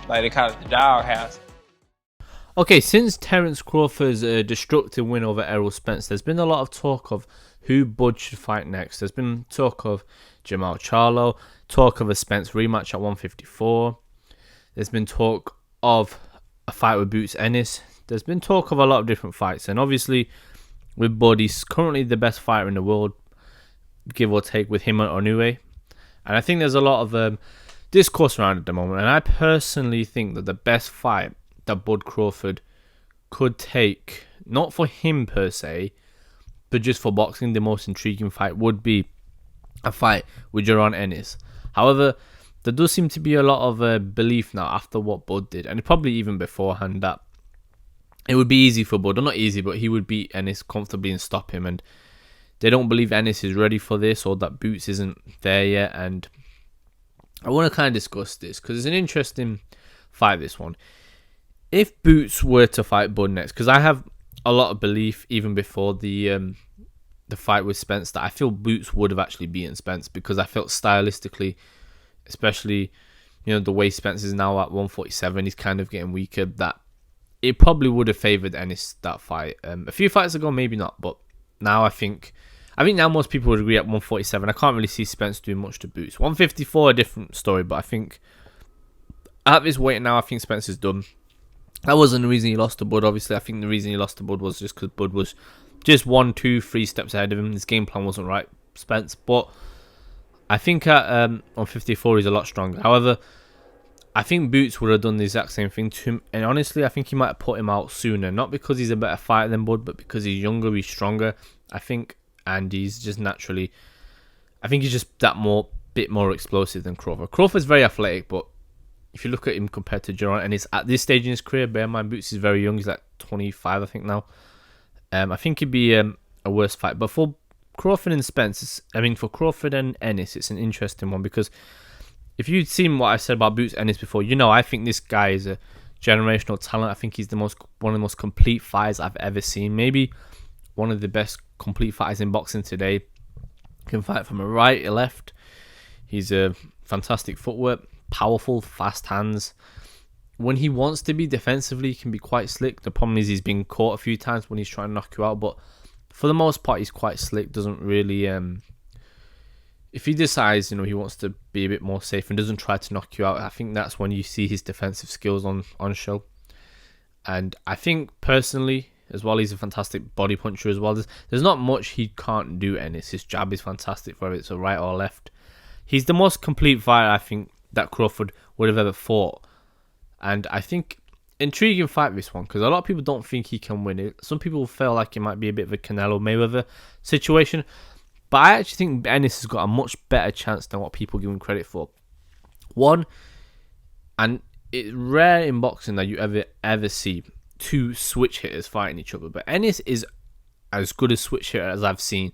Like they call it the doghouse. Okay, since Terrence Crawford's destructive win over Errol Spence, there's been a lot of talk of who Bud should fight next. There's been talk of Jamal Charlo, talk of a Spence rematch at 154. There's been talk of a fight with Boots Ennis. There's been talk of a lot of different fights. And obviously, with Bud, he's currently the best fighter in the world, give or take, with him and Inoue. And I think there's a lot of discourse around at the moment. And I personally think that the best fight that Bud Crawford could take, not for him per se, but just for boxing, the most intriguing fight would be a fight with Jaron Ennis. However, there does seem to be a lot of belief now after what Bud did, and probably even beforehand, that it would be easy for Bud, or not easy, but he would beat Ennis comfortably and stop him. And they don't believe Ennis is ready for this, or that Boots isn't there yet. And I want to kind of discuss this because it's an interesting fight, this one. If Boots were to fight Bud next, because I have a lot of belief even before the fight with Spence that I feel Boots would have actually beaten Spence, because I felt stylistically, especially the way Spence is now at 147, he's kind of getting weaker, that it probably would have favoured Ennis, that fight. A few fights ago, maybe not, but now I think now most people would agree at 147. I can't really see Spence doing much to Boots. 154, a different story, but I think at this weight now, I think Spence is done. That wasn't the reason he lost to Bud, obviously. I think the reason he lost to Bud was just because Bud was just 1, 2, 3 steps ahead of him. His game plan wasn't right, Spence. But I think at 154, he's a lot stronger. However, I think Boots would have done the exact same thing to him. And honestly, I think he might have put him out sooner. Not because he's a better fighter than Bud, but because he's younger, he's stronger, I think. And he's just naturally, I think he's just bit more explosive than Crawford. Crawford's very athletic, but if you look at him compared to Jaron, and he's at this stage in his career, bear in mind Boots is very young, he's like 25 I think now. I think it'd be a worse fight. But for Crawford and Spence, for Crawford and Ennis, it's an interesting one, because if you'd seen what I said about Boots Ennis before, I think this guy is a generational talent. I think he's one of the most complete fighters I've ever seen. Maybe one of the best complete fighters in boxing today. Can fight from a right, a left. He's a fantastic footwork, powerful, fast hands. When he wants to be defensively, he can be quite slick. The problem is he's been caught a few times when he's trying to knock you out, but for the most part, he's quite slick. Doesn't really, if he decides, he wants to be a bit more safe and doesn't try to knock you out, I think that's when you see his defensive skills on show. And I think personally, as well, he's a fantastic body puncher as well. There's not much he can't do, Ennis. His jab is fantastic, whether it's a right or left. He's the most complete fighter, I think, that Crawford would have ever fought. And I think intriguing fight, this one, because a lot of people don't think he can win it. Some people feel like it might be a bit of a Canelo Mayweather situation, but I actually think Ennis has got a much better chance than what people give him credit for. One, and it's rare in boxing that you ever see two switch hitters fighting each other, but Ennis is as good a switch hitter as I've seen.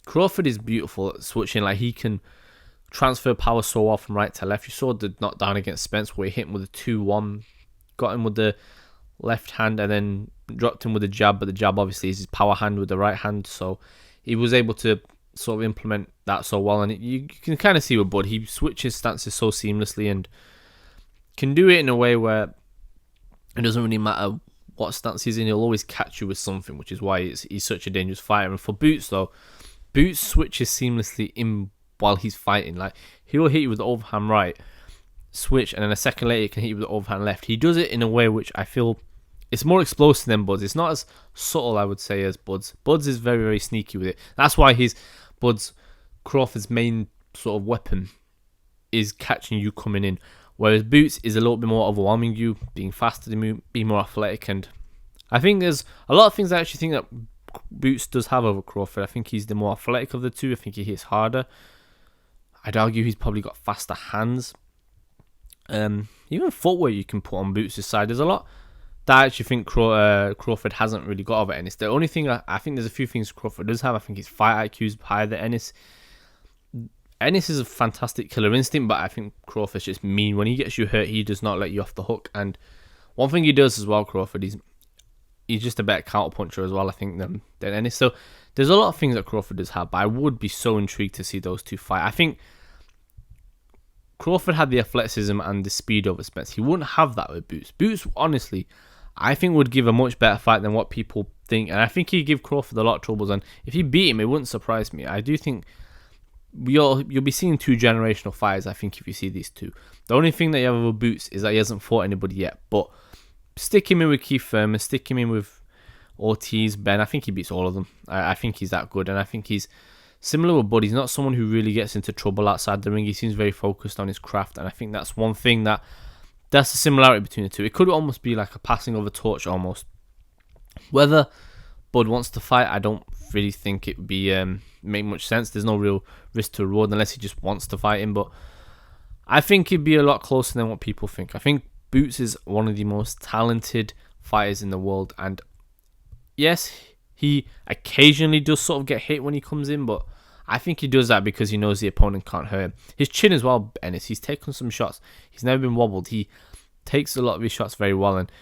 Crawford is beautiful at switching, like he can transfer power so well from right to left. You saw the knockdown against Spence where he hit him with a 2-1, got him with the left hand and then dropped him with a jab, but the jab obviously is his power hand with the right hand, so he was able to sort of implement that so well. And you can kind of see with Bud, he switches stances so seamlessly and can do it in a way where it doesn't really matter what stance he's in, he'll always catch you with something, which is why he's such a dangerous fighter. And for Boots though, Boots switches seamlessly in while he's fighting. Like, he'll hit you with the overhand right, switch, and then a second later he can hit you with the overhand left. He does it in a way which I feel it's more explosive than Bud's. It's not as subtle, I would say, as Bud's. Bud's is very, very sneaky with it. That's why Crawford's main sort of weapon is catching you coming in. Whereas Boots is a little bit more overwhelming you, being faster than you, being more athletic. And I think there's a lot of things I actually think that Boots does have over Crawford. I think he's the more athletic of the two. I think he hits harder. I'd argue he's probably got faster hands. Even footwork you can put on Boots' side. There's a lot that I actually think Crawford hasn't really got over Ennis. The only thing, I think there's a few things Crawford does have. I think his fight IQ is higher than Ennis. Ennis is a fantastic killer instinct, but I think Crawford's just mean. When he gets you hurt, he does not let you off the hook. And One thing he does as well, Crawford, he's just a better counterpuncher as well, I think, than Ennis. So there's a lot of things that Crawford does have, but I would be so intrigued to see those two fight. I think Crawford had the athleticism and the speed over Spence. He wouldn't have that with Boots. Boots, honestly, I think would give a much better fight than what people think, and I think he'd give Crawford a lot of troubles. And if he beat him, it wouldn't surprise me. I do think you'll be seeing two generational fighters. I think if you see these two, the only thing that you have with Boots is that he hasn't fought anybody yet. But stick him in with Keith Thurman, stick him in with Ortiz, Ben. I think he beats all of them. I think he's that good, and I think he's similar with Bud. He's not someone who really gets into trouble outside the ring. He seems very focused on his craft, and I think that's one thing that's the similarity between the two. It could almost be like a passing of a torch almost. Whether Bud wants to fight, I don't really think it would be make much sense. There's no real risk to reward unless he just wants to fight him, but I think it'd be a lot closer than what people think. I think Boots is one of the most talented fighters in the world, and yes, he occasionally does sort of get hit when he comes in, but I think he does that because he knows the opponent can't hurt him. His chin as well, Ennis, he's taken some shots. He's never been wobbled. He takes a lot of his shots very well, and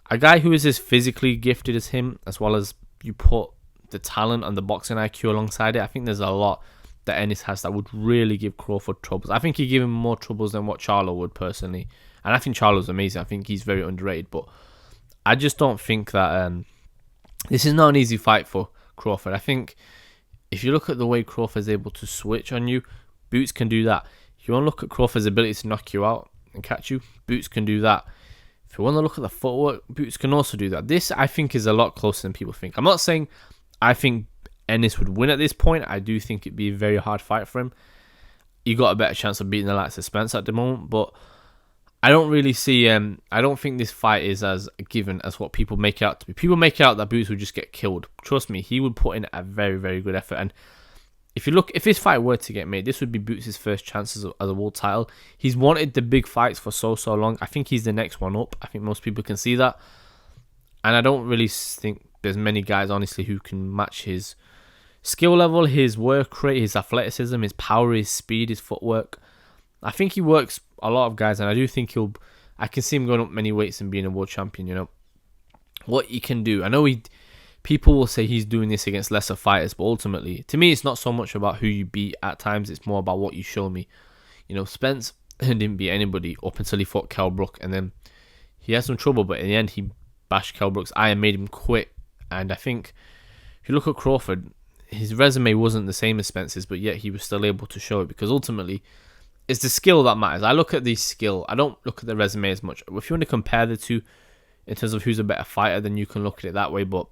a guy who is as physically gifted as him, as well as you put the talent and the boxing IQ alongside it, I think there's a lot that Ennis has that would really give Crawford troubles. I think he'd give him more troubles than what Charlo would personally, and I think Charlo's amazing. I think he's very underrated, but I just don't think that this is not an easy fight for Crawford. I think if you look at the way Crawford's able to switch on you, Boots can do that. If you want to look at Crawford's ability to knock you out and catch you, Boots can do that. If you want to look at the footwork, Boots can also do that. This, I think, is a lot closer than people think. I'm not saying I think Ennis would win at this point. I do think it'd be a very hard fight for him. You got a better chance of beating the likes of Spence at the moment, but I don't really see. I don't think this fight is as given as what people make it out to be. People make it out that Boots would just get killed. Trust me, he would put in a very, very good effort. And if this fight were to get made, this would be Boots' first chance as a world title. He's wanted the big fights for so long. I think he's the next one up. I think most people can see that. And I don't really think there's many guys, honestly, who can match his skill level, his work rate, his athleticism, his power, his speed, his footwork. I think he works a lot of guys, and I do think I can see him going up many weights and being a world champion, you know. What he can do. I know people will say he's doing this against lesser fighters, but ultimately, to me, it's not so much about who you beat at times, it's more about what you show me. You know, Spence didn't beat anybody up until he fought Kell Brook, and then he had some trouble, but in the end, he bashed Kell Brook's eye and made him quit. And I think, if you look at Crawford, his resume wasn't the same as Spence's, but yet he was still able to show it, because ultimately, it's the skill that matters. I look at the skill. I don't look at the resume as much. If you want to compare the two in terms of who's a better fighter, then you can look at it that way. But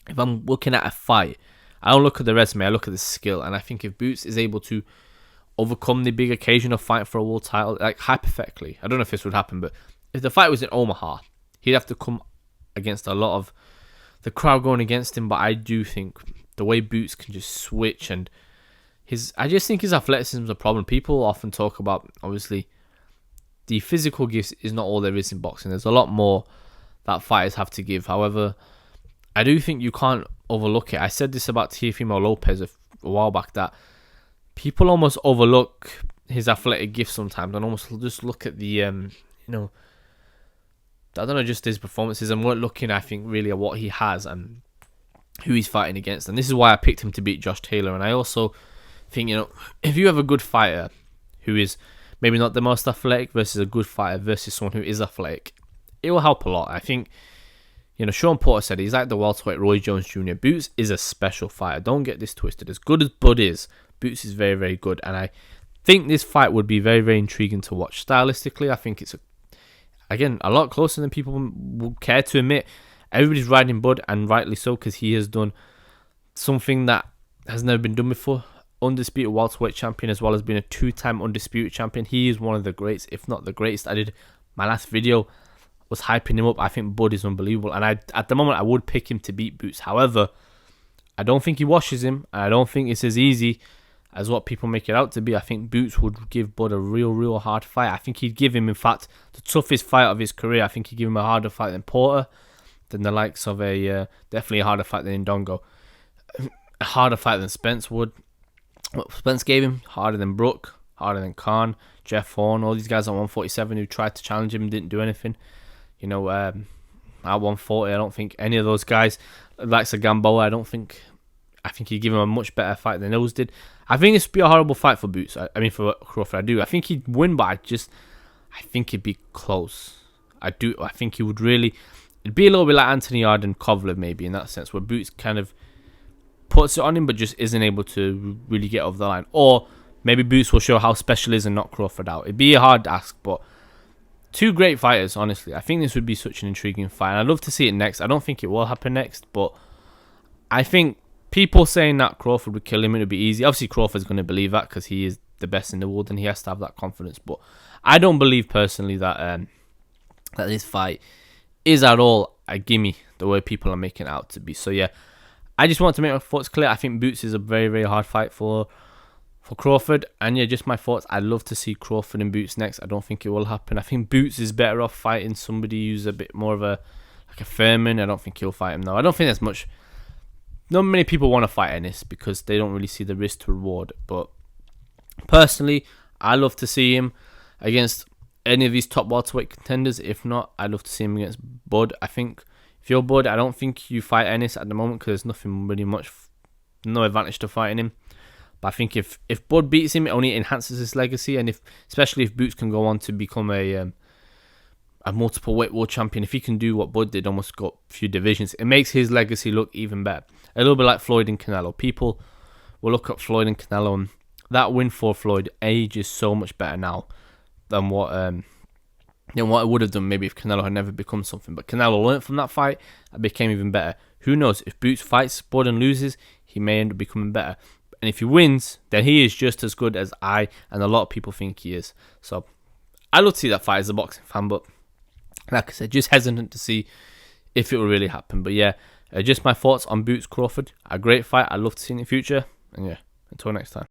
if I'm looking at a fight, I don't look at the resume. I look at the skill. And I think if Boots is able to overcome the big occasion of fighting for a world title, like hypothetically, I don't know if this would happen, but if the fight was in Omaha, he'd have to come against a lot of the crowd going against him. But I do think the way Boots can just switch, and I just think his athleticism is a problem. People often talk about, obviously, the physical gifts is not all there is in boxing. There's a lot more that fighters have to give. However, I do think you can't overlook it. I said this about Teofimo Lopez a while back, that people almost overlook his athletic gifts sometimes and almost just look at the, just his performances, and weren't looking, I think, really at what he has and who he's fighting against. And this is why I picked him to beat Josh Taylor. And I also think, if you have a good fighter who is maybe not the most athletic versus a good fighter versus someone who is athletic, it will help a lot. I think, Sean Porter said he's like the welterweight Roy Jones Jr. Boots is a special fighter. Don't get this twisted. As good as Bud is, Boots is very, very good. And I think this fight would be very, very intriguing to watch. Stylistically, I think it's, a lot closer than people would care to admit. Everybody's riding Bud, and rightly so, because he has done something that has never been done before. Undisputed welterweight champion, as well as being a 2-time undisputed champion. He is one of the greats, if not the greatest. I did my last video, was hyping him up. I think Bud is unbelievable, and at the moment I would pick him to beat Boots. However, I don't think he washes him, and I don't think it's as easy as what people make it out to be. I think Boots would give Bud a real hard fight. I think he'd give him, in fact, the toughest fight of his career. I think he'd give him a harder fight than Porter, than the likes of definitely a harder fight than Ndongo, a harder fight than Spence would. What Spence gave him, harder than Brook, harder than Khan, Jeff Horn, all these guys at 147 who tried to challenge him and didn't do anything. You know, at 140, I don't think any of those guys, like Gamboa, I think he'd give him a much better fight than those did. I think this would be a horrible fight for Boots. I mean, for Crawford, I do. I think he'd win, but I think it'd be close. I think he would really. It'd be a little bit like Anthony Yarde and Kovalev, maybe, in that sense, where Boots kind of puts it on him, but just isn't able to really get over the line. Or maybe Boots will show how special he is and knock Crawford out. It'd be a hard ask, but two great fighters, honestly. I think this would be such an intriguing fight. And I'd love to see it next. I don't think it will happen next, but I think people saying that Crawford would kill him, it would be easy. Obviously, Crawford's going to believe that because he is the best in the world and he has to have that confidence. But I don't believe personally that that this fight is at all a gimme the way people are making it out to be. So yeah, I just want to make my thoughts clear. I think Boots is a very, very hard fight for Crawford. And yeah, just my thoughts. I'd love to see Crawford and Boots next. I don't think it will happen. I think Boots is better off fighting somebody who's a bit more of a Furman. I don't think he'll fight him though. I don't think there's much. Not many people want to fight Ennis because they don't really see the risk to reward. But personally, I love to see him against any of these top welterweight contenders. If not, I'd love to see him against Bud. I think if you're Bud, I don't think you fight Ennis at the moment because there's nothing really much, no advantage to fighting him. But I think if Bud beats him, it only enhances his legacy, and especially if Boots can go on to become a multiple weight world champion, if he can do what Bud did, almost got a few divisions, it makes his legacy look even better. A little bit like Floyd and Canelo. People will look at Floyd and Canelo, and that win for Floyd age is so much better now than what it would have done maybe if Canelo had never become something. But Canelo learned from that fight and became even better. Who knows? If Boots fights Bud and loses, he may end up becoming better. And if he wins, then he is just as good as I and a lot of people think he is. So I'd love to see that fight as a boxing fan, but like I said, just hesitant to see if it will really happen. But yeah, just my thoughts on Boots Crawford. A great fight. I'd love to see in the future. And yeah, until next time.